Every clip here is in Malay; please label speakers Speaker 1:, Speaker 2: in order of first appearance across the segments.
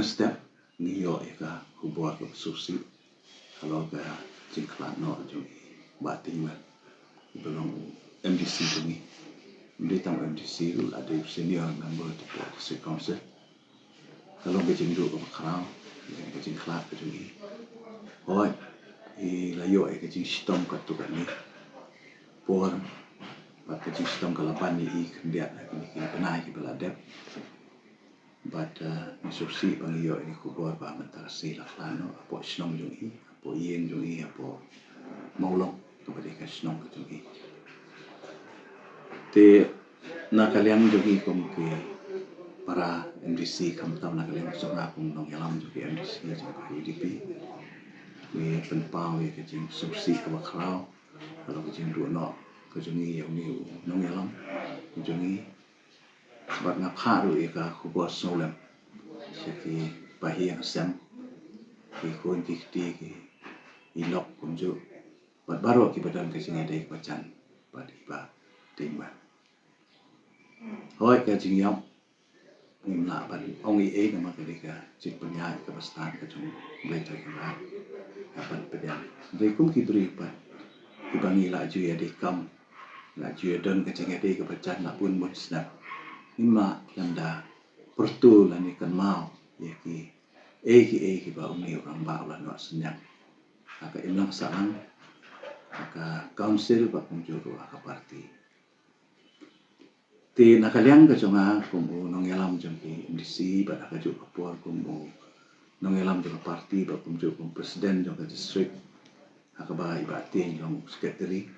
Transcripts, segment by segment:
Speaker 1: step niyo ika hubor ke susi kalau ke jingklat no jungi bating man belum MDC jungi dia tam MDC lu ada senior member di district council kalau ke jingdu ke kerang ke jingklat ke jungi oi layo ke jing sistem kat tu kan ni por ke jing sistem kalapan ni kendiat ni kenai ke beladep but instruksi pangiyo ini kubur ba mentara sila klano apo snom jungi apo yen jungi apo maulong kepada ka snom jungi te nakaliang jungi kum ke para MDC kam tam nakaliang songa kum nong yalam jungi MDC jungi UDP we penpau ye ke jing instruksi ke bakrau kalau ke jing duno ke jungi yang ni nong yalam jungi bat ngapha ru ika kubur solam seki bahiang sem ki kun ki ilok kunju bat baru ki badan ke sini dai bacan bat iba timba hoi ka jingyam ngimla ban ong e ka ma ka dika cik punya ka bastan ka jung blai tai ka ba apan pedan dai kum ki beri pa ki bangi la ju ya dikam la ju don ka jinga dai ka bacan la pun mun snap imma yanda pertu la ni kan mau ya ki ba umi orang ba la no senyap aka imlang sarang aka council ba kunjuru aka parti ti nakaliang ka jonga kumu nong yalam jongki MDC ba aka ju kapor kumu nong yalam jong parti ba kunju kum presiden jong ka district aka ba iba tin jong secretary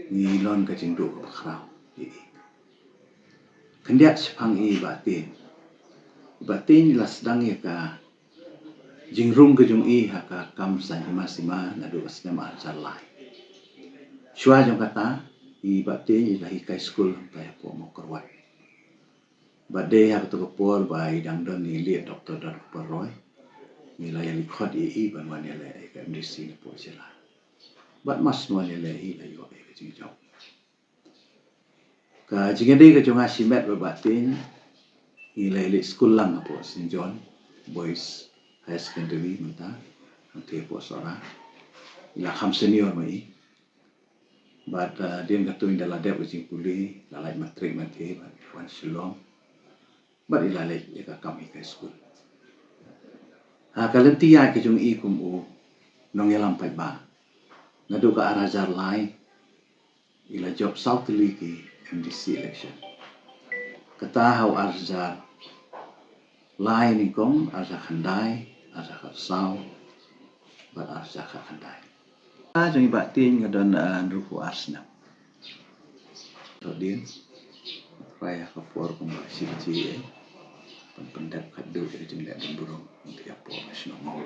Speaker 1: ni lon ka jingdu ka khrau kendiat sepang batin la sedang ya ka jingrung ke jung haka kam san sima nadu asnama jalai shua jong kata batin la hi kai school pa po mo korwat bade ha to por bai dang don ni li dr dar poroi ni la yang khot ban wan le ka MDC ni po sila bat mas no le la yo ke jing jong ka jingade ka jonga simet batin ilai school lang po St. John Boys High Secondary mata nanti po sora ila kham senior mai but dia ngatu indala dep uji puli lalai matrik nanti wan silong but ila le ka kami ka school kalenti ya ke jung kum u nong yalam pai ba nadu ka arajar lai ila job south ki MDC election kata hau arza lai ni kong arza khandai arza khasau bat arza khandai jong batin ngadon ruku arsna todin raya kapor kong si pendap kadu jeng dak burung untuk apa sno mau